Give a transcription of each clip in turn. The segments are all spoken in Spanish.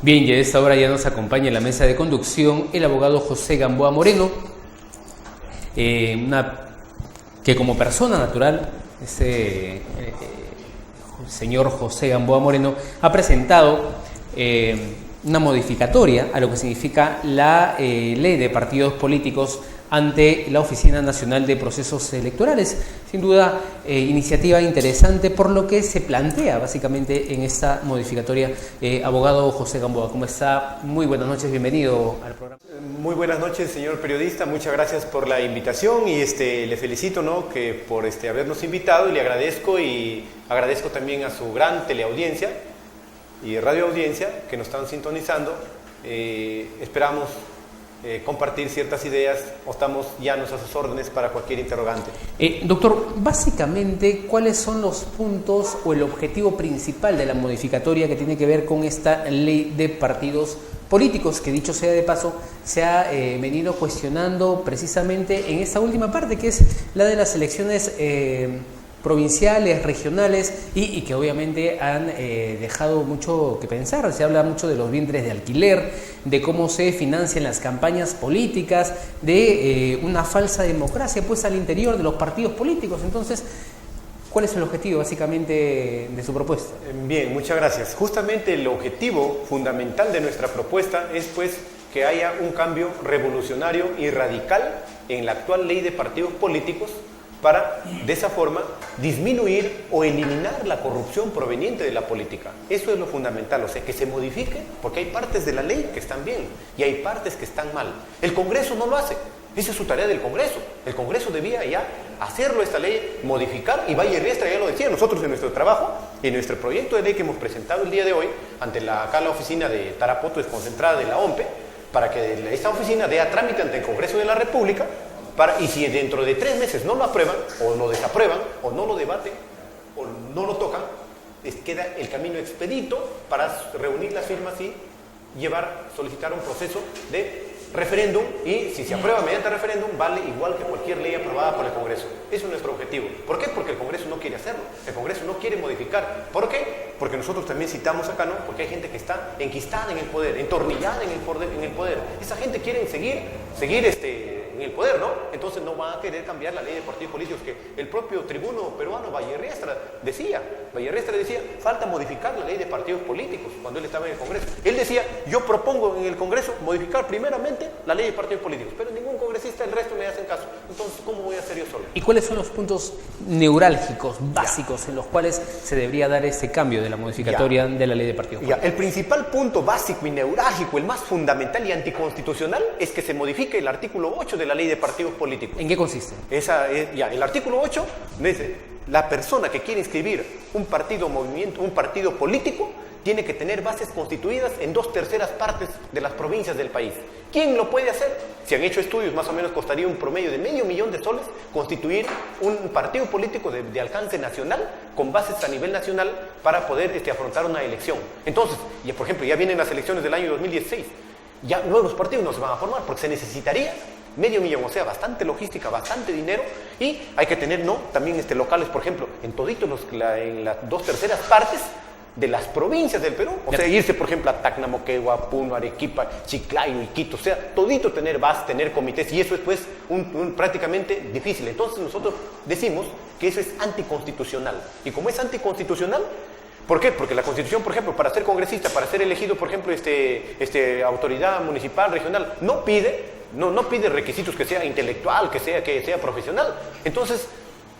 Bien, y a esta hora ya nos acompaña en la mesa de conducción el abogado José Gamboa Moreno, que como persona natural, señor José Gamboa Moreno ha presentado una modificatoria a lo que significa la ley de partidos políticos ante la Oficina Nacional de Procesos Electorales. Sin duda, iniciativa interesante por lo que se plantea básicamente en esta modificatoria. Abogado José Gamboa, ¿cómo está? Muy buenas noches, bienvenido al programa. Muy buenas noches, señor periodista, muchas gracias por la invitación y le felicito, ¿no?, que por habernos invitado, y le agradezco también a su gran teleaudiencia y radioaudiencia que nos están sintonizando. Esperamos compartir ciertas ideas, o estamos ya a sus órdenes para cualquier interrogante. Doctor, básicamente, ¿cuáles son los puntos o el objetivo principal de la modificatoria que tiene que ver con esta ley de partidos políticos, que dicho sea de paso, se ha venido cuestionando precisamente en esta última parte, que es la de las elecciones provinciales, regionales, y que obviamente han dejado mucho que pensar? Se habla mucho de los vientres de alquiler, de cómo se financian las campañas políticas, de una falsa democracia pues al interior de los partidos políticos. Entonces, ¿cuál es el objetivo básicamente de su propuesta? Bien, muchas gracias. Justamente el objetivo fundamental de nuestra propuesta es pues que haya un cambio revolucionario y radical en la actual ley de partidos políticos, para, de esa forma, disminuir o eliminar la corrupción proveniente de la política. Eso es lo fundamental, o sea, que se modifique, porque hay partes de la ley que están bien y hay partes que están mal. El Congreso no lo hace, esa es su tarea del Congreso. El Congreso debía ya hacerlo, esta ley, modificar, y Valle Riestra ya lo decía. Nosotros en nuestro trabajo, en nuestro proyecto de ley que hemos presentado el día de hoy, ante la oficina de Tarapoto desconcentrada de la OMPE, para que esta oficina dé a trámite ante el Congreso de la República, y si dentro de 3 meses no lo aprueban, o lo desaprueban, o no lo debaten, o no lo tocan, queda el camino expedito para reunir las firmas y solicitar un proceso de referéndum, y si se aprueba mediante referéndum, vale igual que cualquier ley aprobada por el Congreso. Eso es nuestro objetivo. ¿Por qué? Porque el Congreso no quiere hacerlo, el Congreso no quiere modificar. ¿Por qué? Porque nosotros también citamos acá, ¿no?, porque hay gente que está enquistada en el poder, entornillada en el poder. Esa gente quiere seguir en el poder, ¿no? Entonces no van a querer cambiar la ley de partidos políticos, que el propio tribuno peruano Valle Riestra decía, falta modificar la ley de partidos políticos cuando él estaba en el Congreso. Él decía, yo propongo en el Congreso modificar primeramente la ley de partidos políticos, pero ningún congresista, el resto me hacen caso. Entonces, ¿cómo voy a hacer yo solo? ¿Y cuáles son los puntos neurálgicos, básicos, en los cuales se debería dar ese cambio de la modificatoria de la ley de partidos políticos? El principal punto básico y neurálgico, el más fundamental y anticonstitucional, es que se modifique el artículo 8 de la ley de partidos políticos. ¿En qué consiste? El artículo 8 dice: la persona que quiere inscribir un partido político tiene que tener bases constituidas en 2/3 partes de las provincias del país. ¿Quién lo puede hacer? Se han hecho estudios, más o menos costaría un promedio de $500,000 soles constituir un partido político de alcance nacional, con bases a nivel nacional, para poder afrontar una elección. Entonces, por ejemplo, ya vienen las elecciones del año 2016, ya nuevos partidos no se van a formar, porque se necesitaría $500,000, o sea, bastante logística, bastante dinero, y hay que tener, también locales, por ejemplo, en toditos en las 2/3 partes de las provincias del Perú, o sea, irse, por ejemplo, a Tacna, Moquegua, Puno, Arequipa, Chiclayo, Iquitos, o sea, todito tener bases, tener comités, y eso es pues prácticamente difícil. Entonces nosotros decimos que eso es anticonstitucional, y como es anticonstitucional, ¿por qué? Porque la Constitución, por ejemplo, para ser congresista, para ser elegido, por ejemplo, autoridad municipal, regional, no pide requisitos que sea intelectual, que sea profesional. Entonces,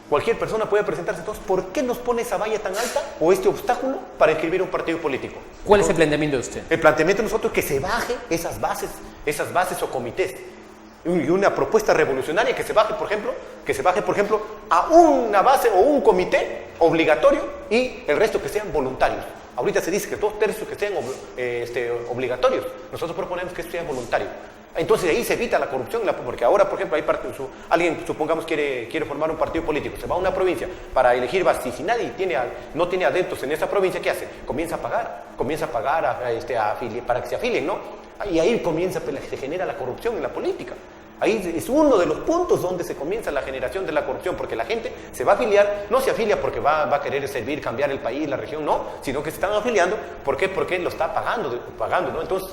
cualquier persona puede presentarse. Entonces, ¿por qué nos pone esa valla tan alta o este obstáculo para inscribir un partido político? ¿Cuál es el planteamiento de usted? El planteamiento de nosotros es que se baje esas bases o comités. Y una propuesta revolucionaria que se baje, por ejemplo, a una base o un comité obligatorio, y el resto que sean voluntarios. Ahorita se dice que 2/3 que sean obligatorios. Nosotros proponemos que esto sea voluntario. Entonces ahí se evita la corrupción, porque ahora, por ejemplo, alguien, supongamos, quiere formar un partido político, se va a una provincia para elegir bases, y si nadie no tiene adeptos en esa provincia, ¿qué hace? Comienza a pagar para que se afilien, ¿no? Y ahí se genera la corrupción en la política. Ahí es uno de los puntos donde se comienza la generación de la corrupción, porque la gente se va a afiliar, no se afilia porque va a querer servir, cambiar el país, la región, no, sino que se están afiliando, ¿por qué? Porque lo está pagando, ¿no? Entonces,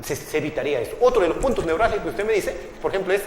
se evitaría eso. Otro de los puntos neurálgicos que usted me dice, por ejemplo, es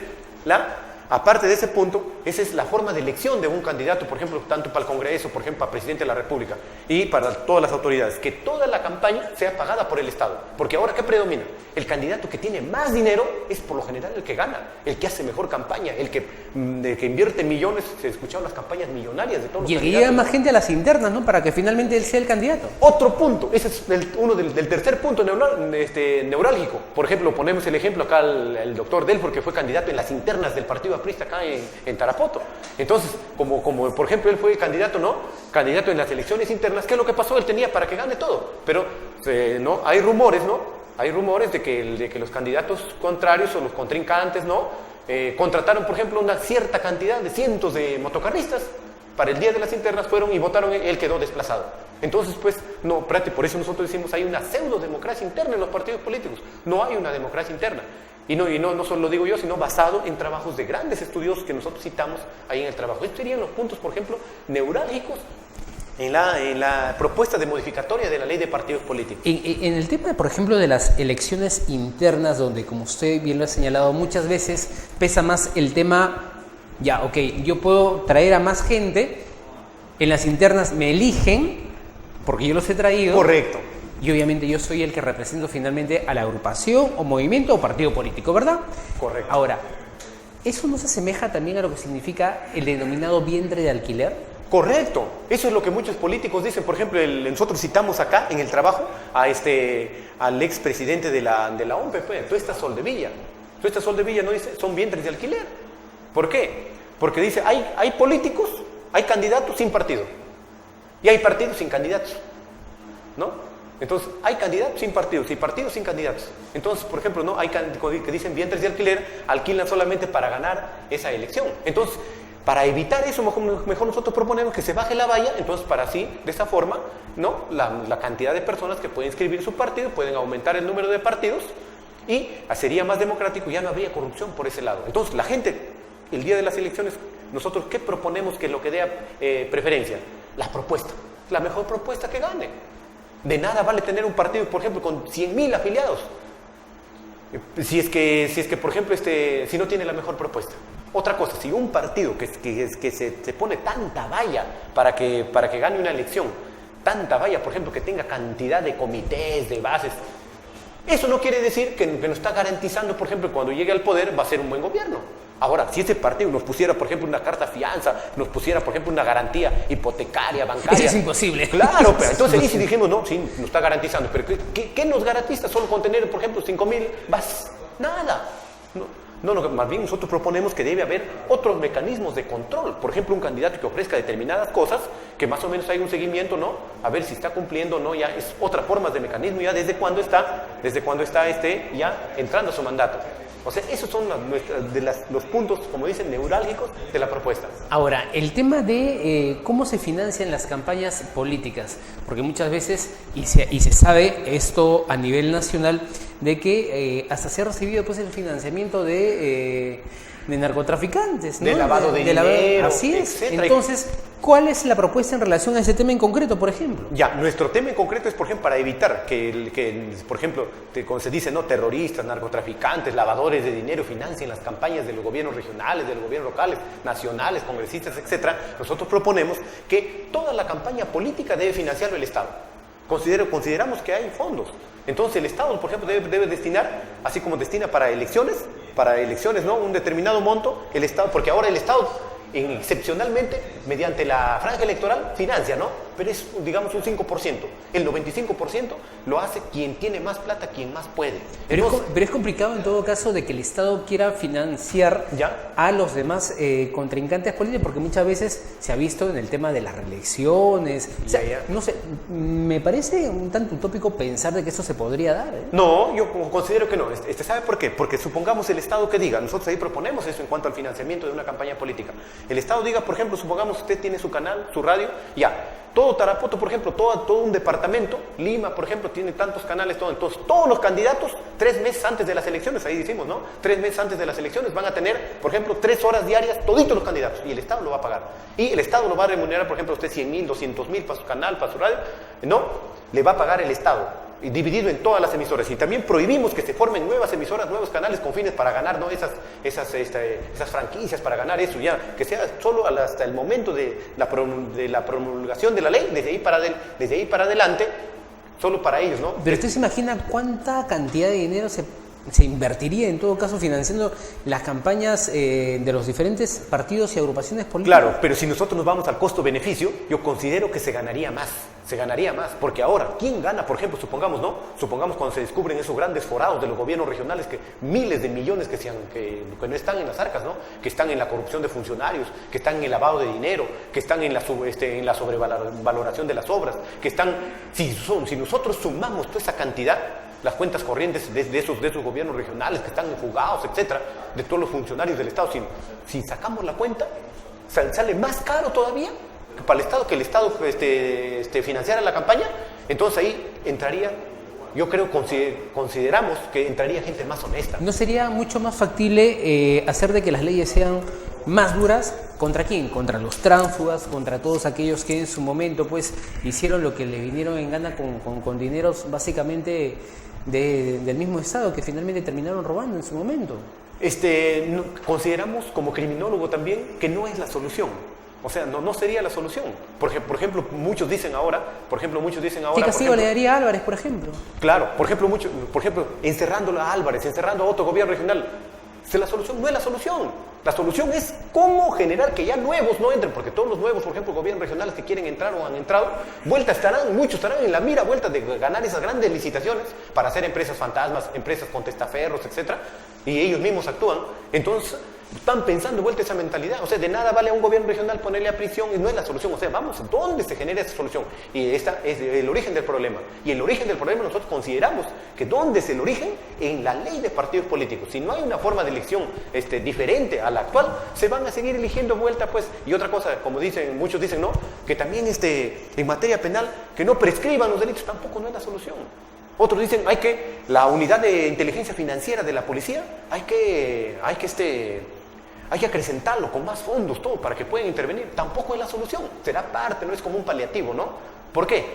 aparte de ese punto, esa es la forma de elección de un candidato, por ejemplo, tanto para el Congreso, por ejemplo, para presidente de la República y para todas las autoridades, que toda la campaña sea pagada por el Estado. Porque ahora, ¿qué predomina? El candidato que tiene más dinero es por lo general el que gana, el que hace mejor campaña, el que invierte millones. Se escucharon las campañas millonarias de todos los candidatos. Y llega más gente a las internas, ¿no? Para que finalmente él sea el candidato. Otro punto, ese es uno del tercer punto neurálgico. Por ejemplo, ponemos el ejemplo acá el doctor Delfor, que fue candidato en las internas del Partido Aprista acá en Tarapoto. Entonces, como por ejemplo él fue candidato en las elecciones internas, ¿qué es lo que pasó? Él tenía para que gane todo, pero no hay rumores, de que los candidatos contrarios o los contrincantes, contrataron, por ejemplo, una cierta cantidad de cientos de motocarristas para el día de las internas, fueron y votaron, él quedó desplazado. Entonces, pues, por eso nosotros decimos, hay una pseudo democracia interna en los partidos políticos. No hay una democracia interna. Y no solo lo digo yo, sino basado en trabajos de grandes estudiosos que nosotros citamos ahí en el trabajo. Estos serían los puntos, por ejemplo, neurálgicos en la propuesta de modificatoria de la ley de partidos políticos. En el tema, por ejemplo, de las elecciones internas, donde, como usted bien lo ha señalado, muchas veces pesa más el tema, yo puedo traer a más gente, en las internas me eligen, porque yo los he traído. Correcto. Y obviamente yo soy el que represento finalmente a la agrupación o movimiento o partido político, ¿verdad? Correcto. Ahora, ¿eso no se asemeja también a lo que significa el denominado vientre de alquiler? Correcto. Eso es lo que muchos políticos dicen. Por ejemplo, nosotros citamos acá en el trabajo al expresidente de la OMP, Tuesta Soldevilla. Tuesta Soldevilla no dice, son vientres de alquiler. ¿Por qué? Porque dice, hay políticos, hay candidatos sin partido. Y hay partidos sin candidatos. ¿No? Entonces, hay candidatos sin partidos y partidos sin candidatos. Entonces, por ejemplo, hay que dicen vientres de alquiler, alquilan solamente para ganar esa elección. Entonces, para evitar eso, mejor nosotros proponemos que se baje la valla, entonces para así, de esa forma, la cantidad de personas que pueden inscribir su partido, pueden aumentar el número de partidos y sería más democrático, ya no habría corrupción por ese lado. Entonces, la gente, el día de las elecciones, nosotros, ¿qué proponemos que lo que dé preferencia? La propuesta, la mejor propuesta que gane. De nada vale tener un partido, por ejemplo, con 100.000 afiliados, si es que por ejemplo, si no tiene la mejor propuesta. Otra cosa, si un partido que se pone tanta valla para que gane una elección, tanta valla, por ejemplo, que tenga cantidad de comités, de bases, eso no quiere decir que nos está garantizando, por ejemplo, cuando llegue al poder va a ser un buen gobierno. Ahora, si ese partido nos pusiera, por ejemplo, una carta fianza, nos pusiera, por ejemplo, una garantía hipotecaria, bancaria... Eso es imposible. Claro, pero entonces ahí sí dijimos, sí, nos está garantizando. Pero ¿qué nos garantiza solo con tener, por ejemplo, 5.000 bases? Nada. No, más bien nosotros proponemos que debe haber otros mecanismos de control. Por ejemplo, un candidato que ofrezca determinadas cosas, que más o menos haya un seguimiento, A ver si está cumpliendo o no, ya es otra forma de mecanismo, ya desde cuando está ya entrando a su mandato. O sea, esos son los puntos, como dicen, neurálgicos de la propuesta. Ahora, el tema de cómo se financian las campañas políticas, porque muchas veces, y se sabe esto a nivel nacional, de que hasta se ha recibido pues el financiamiento de narcotraficantes, ¿no? De lavado de dinero, así es. etcétera. Entonces, ¿cuál es la propuesta en relación a ese tema en concreto, por ejemplo? Ya, nuestro tema en concreto es, por ejemplo, para evitar que por ejemplo, como se dice, terroristas, narcotraficantes, lavadores de dinero financien las campañas de los gobiernos regionales, de los gobiernos locales, nacionales, congresistas, etcétera. Nosotros proponemos que toda la campaña política debe financiarlo el Estado. Consideramos que hay fondos. Entonces el Estado, por ejemplo, debe destinar, así como destina para elecciones, un determinado monto, el Estado, porque ahora el Estado, excepcionalmente, mediante la franja electoral, financia, Pero es, digamos, un 5%. El 95% lo hace quien tiene más plata, quien más puede. Pero es complicado en todo caso de que el Estado quiera financiar a los demás contrincantes políticos, porque muchas veces se ha visto en el tema de las reelecciones. O sea, no sé, me parece un tanto utópico pensar de que eso se podría dar. No, yo considero que no. ¿Sabe por qué? Porque supongamos el Estado que diga, nosotros ahí proponemos eso en cuanto al financiamiento de una campaña política. El Estado diga, por ejemplo, supongamos usted tiene su canal, su radio, todo todo Tarapoto, por ejemplo, todo un departamento, Lima, por ejemplo, tiene tantos canales, entonces todos los candidatos, 3 meses antes de las elecciones, ahí decimos, ¿no? 3 meses antes de las elecciones van a tener, por ejemplo, 3 horas diarias, toditos los candidatos, y el Estado lo va a pagar. Y el Estado lo va a remunerar, por ejemplo, a usted 100.000, 200.000 para su canal, para su radio, ¿no? Le va a pagar el Estado, y dividido en todas las emisoras. Y también prohibimos que se formen nuevas emisoras, nuevos canales con fines para ganar, ¿no? esas franquicias, para ganar eso, ya, que sea solo hasta el momento de la promulgación de la ley, desde ahí para adelante, solo para ellos, ¿no? Pero usted se imagina cuánta cantidad de dinero se invertiría en todo caso financiando las campañas de los diferentes partidos y agrupaciones políticas. Claro, pero si nosotros nos vamos al costo-beneficio, yo considero que se ganaría más, porque ahora, ¿quién gana? Por ejemplo, supongamos cuando se descubren esos grandes forados de los gobiernos regionales, que miles de millones que no están en las arcas, ¿no? Que están en la corrupción de funcionarios, que están en el lavado de dinero, que están en la sobrevaloración de las obras, que están, si nosotros sumamos toda esa cantidad, las cuentas corrientes de esos gobiernos regionales que están enjugados, etcétera, de todos los funcionarios del Estado, si sacamos la cuenta, sale más caro todavía para el Estado, que el Estado financiara la campaña. Entonces ahí entraría, yo creo, consideramos que entraría gente más honesta. ¿No sería mucho más factible hacer de que las leyes sean más duras? ¿Contra quién? Contra los tránsfugas, contra todos aquellos que en su momento pues hicieron lo que le vinieron en gana con dineros básicamente del mismo Estado, que finalmente terminaron robando en su momento. Consideramos como criminólogo también que no es la solución. O sea, no sería la solución. Porque, por ejemplo, muchos dicen ahora... ¿Qué castigo le daría a Álvarez, por ejemplo? Claro, por ejemplo, encerrando a Álvarez, encerrando a otro gobierno regional. La solución no es la solución. La solución es cómo generar que ya nuevos no entren, porque todos los nuevos, por ejemplo, gobiernos regionales que quieren entrar o han entrado, muchos estarán en la mira, de ganar esas grandes licitaciones para hacer empresas fantasmas, empresas con testaferros, etcétera, y ellos mismos actúan. Entonces, están pensando vuelta esa mentalidad. O sea, de nada vale a un gobierno regional ponerle a prisión, y no es la solución. O sea, vamos, ¿dónde se genera esa solución? Y esta es el origen del problema. Y el origen del problema nosotros consideramos que ¿dónde es el origen? En la ley de partidos políticos. Si no hay una forma de elección diferente a la actual, se van a seguir eligiendo vuelta, pues. Y otra cosa, como muchos dicen, ¿no? Que también en materia penal, que no prescriban los delitos, tampoco no es la solución. Otros dicen, la unidad de inteligencia financiera de la policía, hay que acrecentarlo con más fondos, todo, para que puedan intervenir. Tampoco es la solución, será parte, no es como un paliativo, ¿no? ¿Por qué?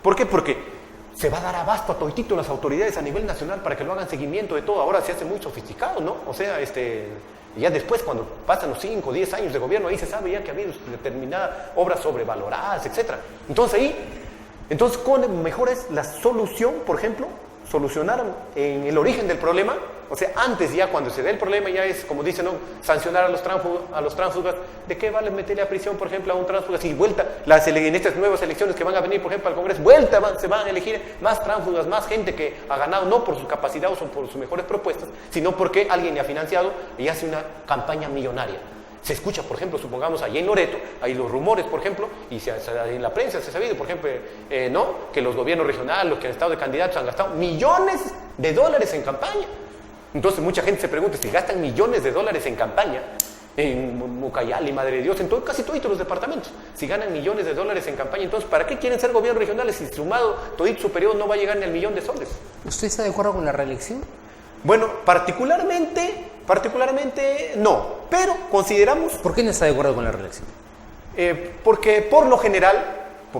Porque se va a dar abasto a toditito las autoridades a nivel nacional para que lo hagan seguimiento de todo. Ahora se hace muy sofisticado, ¿no? O sea, ya después, cuando pasan los 5 o 10 años de gobierno, ahí se sabe ya que ha habido determinadas obras sobrevaloradas, etcétera. Entonces, ¿cuál mejor es la solución? Por ejemplo, solucionar en el origen del problema. O sea, antes ya, cuando se dé el problema, ya es, como dicen, ¿no? Sancionar a los tránsfugas. ¿De qué vale meterle a prisión, por ejemplo, a un tránsfuga? Si en estas nuevas elecciones que van a venir, por ejemplo, al Congreso, se van a elegir más tránsfugas, más gente que ha ganado, no por su capacidad o por sus mejores propuestas, sino porque alguien le ha financiado y hace una campaña millonaria. Se escucha, por ejemplo, supongamos allí en Loreto, hay los rumores, por ejemplo, y en la prensa se ha sabido, por ejemplo, ¿no? Que los gobiernos regionales, los que han estado de candidatos, han gastado millones de dólares en campaña. Entonces mucha gente se pregunta, si gastan millones de dólares en campaña, en Mucayali, Madre de Dios, casi todos los departamentos, si ganan millones de dólares en campaña, entonces ¿para qué quieren ser gobiernos regionales si sumado todito su periodo no va a llegar ni al $1.000.000 de soles? ¿Usted está de acuerdo con la reelección? Bueno, particularmente no, pero consideramos... ¿Por qué no está de acuerdo con la reelección? Porque por lo general,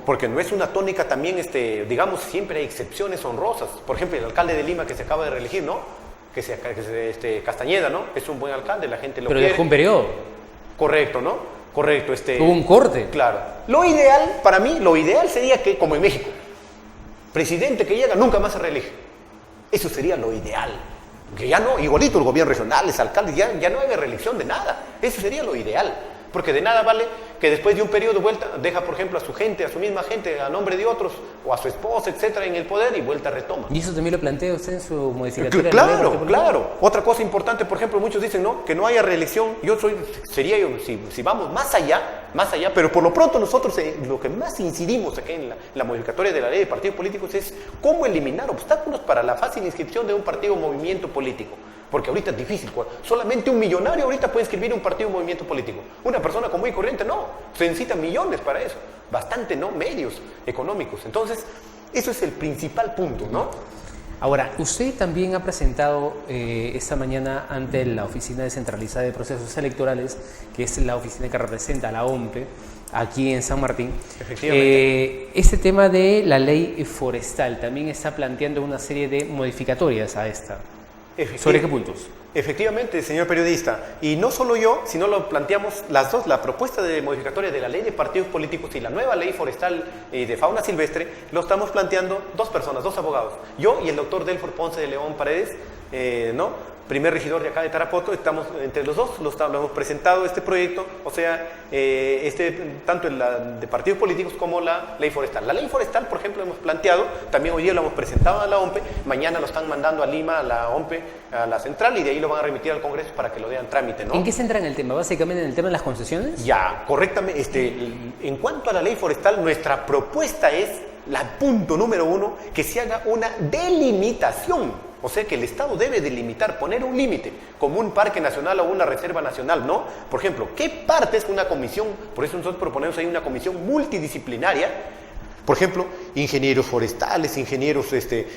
porque no es una tónica también, digamos, siempre hay excepciones honrosas. Por ejemplo, el alcalde de Lima que se acaba de reelegir, ¿no? Castañeda, ¿no? Es un buen alcalde, la gente lo quiere. Pero dejó un periodo. Correcto, ¿no? Correcto. Hubo un corte. Claro. Lo ideal, para mí, sería que, como en México, presidente que llega nunca más se reelige. Eso sería lo ideal. Que ya no, igualito el gobierno regional, los alcaldes, ya no haga reelección de nada. Eso sería lo ideal. Porque de nada vale que después de un periodo deja, por ejemplo, a su gente, a su misma gente, a nombre de otros, o a su esposa, etcétera, en el poder y vuelta retoma. ¿Y eso también lo plantea usted en su modificatoria? Claro. Otra cosa importante, por ejemplo, muchos dicen, ¿no? Que no haya reelección. Si vamos más allá, pero por lo pronto nosotros lo que más incidimos aquí en la modificatoria de la ley de partidos políticos es cómo eliminar obstáculos para la fácil inscripción de un partido o movimiento político. porque ahorita es difícil. Solamente un millonario ahorita puede inscribir un partido o un movimiento político. Una persona común y corriente no, se necesitan millones para eso, bastante, ¿no? Medios económicos. Entonces, eso es el principal punto, ¿no? Ahora, usted también ha presentado esta mañana ante la Oficina Descentralizada de Procesos Electorales, que es la oficina que representa a la OMPE, aquí en San Martín. Efectivamente. Este tema de la ley forestal también está planteando una serie de modificatorias a esta. ¿Sobre qué puntos? Efectivamente, señor periodista, y no solo yo, sino lo planteamos las dos, la propuesta de modificatoria de la ley de partidos políticos y la nueva ley forestal de fauna silvestre, lo estamos planteando dos personas, dos abogados, yo y el doctor Delfor Ponce de León Paredes, ¿no? Primer regidor de acá de Tarapoto, estamos entre los dos, lo hemos presentado este proyecto, o sea, tanto en la de partidos políticos como la ley forestal. La ley forestal, por ejemplo, hemos planteado, también hoy día lo hemos presentado a la OMPE, mañana lo están mandando a Lima, a la OMPE, a la central, y de ahí lo van a remitir al Congreso para que lo den trámite, ¿no? ¿En qué se entra en el tema? ¿Básicamente en el tema de las concesiones? Ya, correctamente. En cuanto a la ley forestal, nuestra propuesta es, punto número 1, que se haga una delimitación. O sea que el Estado debe delimitar, poner un límite, como un parque nacional o una reserva nacional, ¿no? Por ejemplo, ¿qué parte es una comisión? Por eso nosotros proponemos ahí una comisión multidisciplinaria. Por ejemplo, ingenieros forestales, ingenieros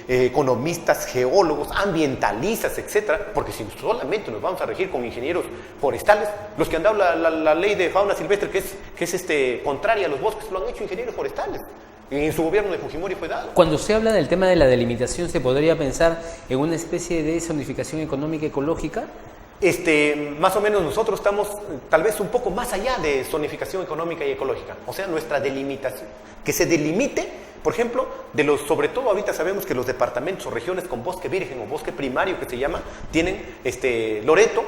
economistas, geólogos, ambientalistas, etcétera, porque si solamente nos vamos a regir con ingenieros forestales, los que han dado la ley de fauna silvestre que es contraria a los bosques, lo han hecho ingenieros forestales. En su gobierno de Fujimori fue dado. Cuando usted habla del tema de la delimitación, ¿se podría pensar en una especie de zonificación económica ecológica? Más o menos nosotros estamos tal vez un poco más allá de zonificación económica y ecológica. O sea, nuestra delimitación, que se delimite, por ejemplo, sobre todo ahorita sabemos que los departamentos o regiones con bosque virgen o bosque primario que se llama, tienen Loreto,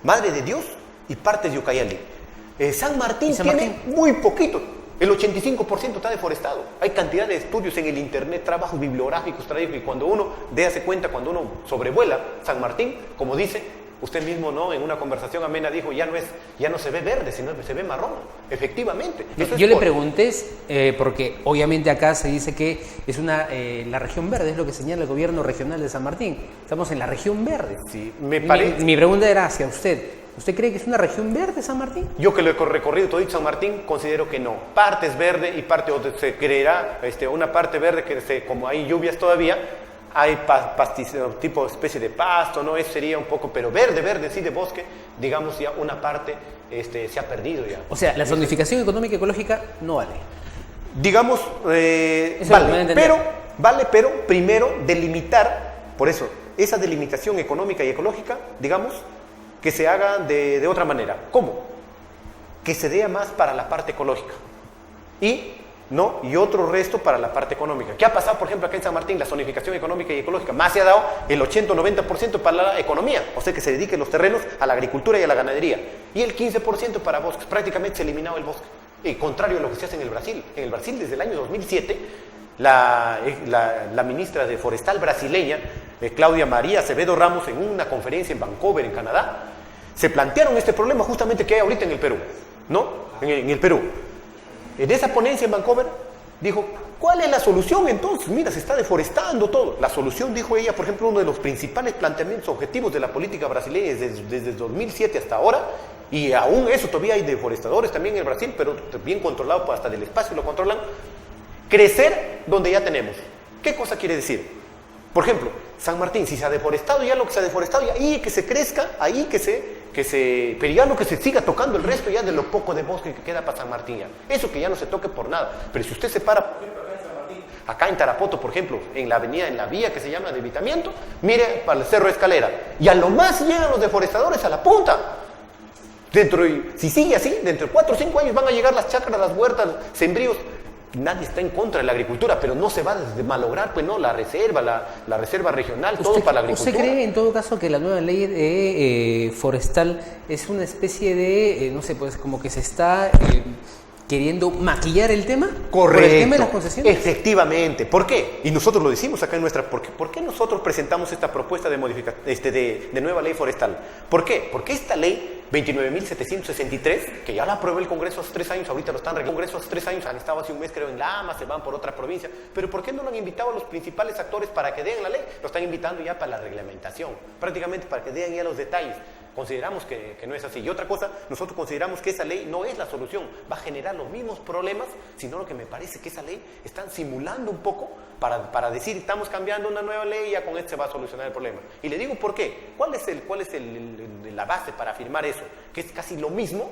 Madre de Dios y partes de Ucayali. San Martín tiene muy poquito. El 85% está deforestado. Hay cantidad de estudios en el internet, trabajos bibliográficos, y cuando uno dése cuenta, cuando uno sobrevuela San Martín, como dice usted mismo, ¿no? En una conversación amena dijo, ya no se ve verde, sino se ve marrón. Efectivamente. Yo le pregunté, porque obviamente acá se dice que es la región verde, es lo que señala el gobierno regional de San Martín. Estamos en la región verde. Sí, me parece. Mi pregunta era hacia usted. ¿Usted cree que es una región verde San Martín? Yo que lo he recorrido todo San Martín, considero que no. Parte es verde y parte se creerá una parte verde que como hay lluvias todavía, hay tipo especie de pasto, ¿no? Eso sería un poco, pero verde, sí, de bosque, digamos ya una parte se ha perdido ya. O sea, la zonificación económica y ecológica no vale. Digamos, vale, pero primero delimitar, por eso, esa delimitación económica y ecológica, digamos, que se haga de otra manera. ¿Cómo? Que se dé más para la parte ecológica y otro resto para la parte económica. ¿Qué ha pasado, por ejemplo, acá en San Martín? La zonificación económica y ecológica. Más se ha dado el 80 o 90% para la economía, o sea que se dediquen los terrenos a la agricultura y a la ganadería. Y el 15% para bosques. Prácticamente se ha eliminado el bosque. Contrario a lo que se hace en el Brasil. En el Brasil, desde el año 2007, la ministra de Forestal brasileña, Claudia María Acevedo Ramos, en una conferencia en Vancouver, en Canadá, se plantearon este problema justamente que hay ahorita en el Perú, ¿no? En el Perú. En esa ponencia en Vancouver dijo, ¿cuál es la solución entonces? Mira, se está deforestando todo. La solución, dijo ella, por ejemplo, uno de los principales planteamientos objetivos de la política brasileña desde 2007 hasta ahora, y aún eso todavía hay deforestadores también en el Brasil, pero bien controlado, hasta del espacio lo controlan. Crecer donde ya tenemos. ¿Qué cosa quiere decir? Por ejemplo, San Martín, si se ha deforestado ya lo que se ha deforestado, ya ahí que se crezca, ahí pero ya no que se siga tocando el resto ya de lo poco de bosque que queda para San Martín ya. Eso que ya no se toque por nada. Pero si usted se para, por ejemplo, acá en San Martín, acá en Tarapoto, por ejemplo, en la avenida, en la vía que se llama de Evitamiento, mire para el Cerro Escalera. Y a lo más llegan los deforestadores a la punta. Si sigue así, dentro de 4 o 5 años van a llegar las chacras, las huertas, sembríos. Nadie está en contra de la agricultura, pero no se va a malograr, pues no, la reserva regional, todo para la agricultura. ¿Usted cree en todo caso que la nueva ley forestal es una especie de, no sé, pues como que se está queriendo maquillar el tema? Correcto. ¿Por el tema de las concesiones? Efectivamente. ¿Por qué? Y nosotros lo decimos acá en ¿por qué nosotros presentamos esta propuesta de nueva ley forestal? ¿Por qué? Porque esta ley 29.763, que ya la aprobó el Congreso hace 3 años, ahorita lo están reglando. El Congreso hace 3 años, han estado hace un mes creo en Lama, se van por otra provincia, pero ¿por qué no lo han invitado a los principales actores para que den la ley? Lo están invitando ya para la reglamentación, prácticamente para que den ya los detalles. Consideramos que no es así. Y otra cosa, nosotros consideramos que esa ley no es la solución, va a generar los mismos problemas, sino lo que me parece que esa ley están simulando un poco para decir, estamos cambiando una nueva ley y ya con esto se va a solucionar el problema. Y le digo por qué. ¿Cuál es la base para afirmar eso? Que es casi lo mismo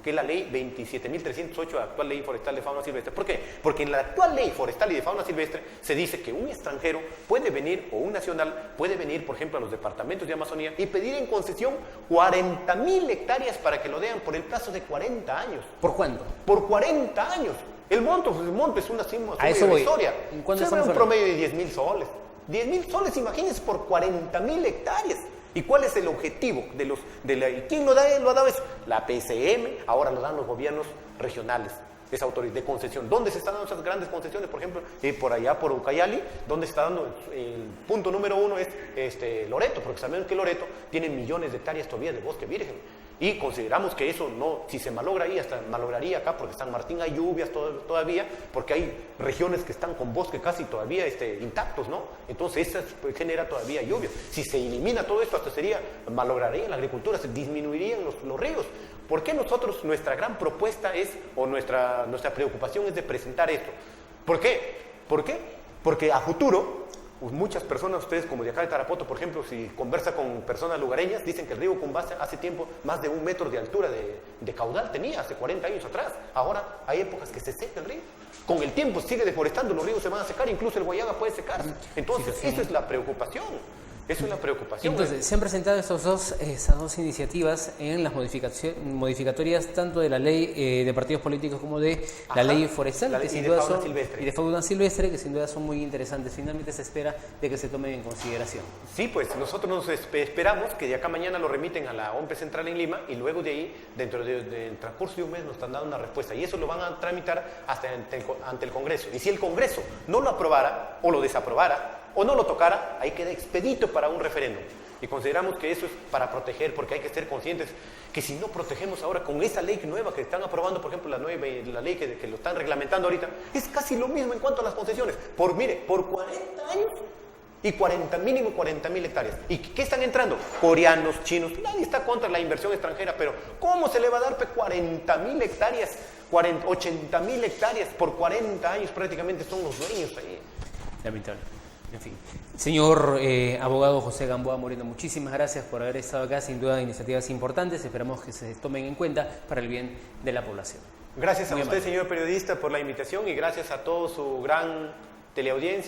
que la ley 27.308, actual ley forestal de fauna silvestre. ¿Por qué? Porque en la actual ley forestal y de fauna silvestre se dice que un extranjero puede venir, o un nacional puede venir, por ejemplo, a los departamentos de Amazonía y pedir en concesión 40.000 hectáreas para que lo den por el plazo de 40 años. ¿Por cuánto? Por 40 años. El monto es una suma irrisoria. ¿En cuánto se ve un promedio de 10.000 soles. 10.000 soles, imagínense, por 40.000 hectáreas. ¿Y cuál es el objetivo quién lo ha dado eso? La PSM, ahora lo dan los gobiernos regionales, esa autoridad de concesión. ¿Dónde se están dando esas grandes concesiones? Por ejemplo, por allá por Ucayali, donde está dando el punto número 1 es Loreto, porque sabemos que Loreto tiene millones de hectáreas todavía de bosque virgen. Y consideramos que eso no, si se malogra ahí, hasta malograría acá, porque San Martín hay lluvias todavía, porque hay regiones que están con bosque casi todavía intactos, ¿no? Entonces eso genera todavía lluvias. Si se elimina todo esto, hasta malograría la agricultura, se disminuirían los ríos. ¿Por qué nuestra gran propuesta o nuestra preocupación es de presentar esto? ¿Por qué? Porque a futuro, muchas personas, ustedes como de acá de Tarapoto, por ejemplo, si conversa con personas lugareñas, dicen que el río Cumbasa hace tiempo más de 1 metro de altura de caudal tenía, hace 40 años atrás. Ahora hay épocas que se seca el río. Con el tiempo sigue deforestando, los ríos se van a secar, incluso el Guayaga puede secarse. Entonces, esa es la preocupación. Eso es la preocupación. Entonces, se han presentado esas dos iniciativas en las modificatorias tanto de la ley de partidos políticos como de la ley forestal y de fauna silvestre, que sin duda son muy interesantes. Finalmente se espera de que se tomen en consideración. Sí, pues nosotros nos esperamos que de acá mañana lo remiten a la OMP Central en Lima y luego de ahí, dentro del transcurso de un mes, nos están dando una respuesta y eso lo van a tramitar hasta ante el Congreso. Y si el Congreso no lo aprobara o lo desaprobara, o no lo tocara, ahí queda expedito para un referéndum. Y consideramos que eso es para proteger, porque hay que ser conscientes que si no protegemos ahora con esa ley nueva que están aprobando, por ejemplo, la ley que lo están reglamentando ahorita, es casi lo mismo en cuanto a las concesiones. Por 40 años y mínimo 40.000 hectáreas. ¿Y qué están entrando? Coreanos, chinos, nadie está contra la inversión extranjera, pero ¿cómo se le va a dar 40.000 hectáreas, 80.000 hectáreas por 40 años? Prácticamente son los dueños ahí. Lamentable. En fin. Señor abogado José Gamboa Moreno, muchísimas gracias por haber estado acá. Sin duda, iniciativas importantes. Esperamos que se tomen en cuenta para el bien de la población. Gracias a usted, señor periodista, por la invitación y gracias a toda su gran teleaudiencia.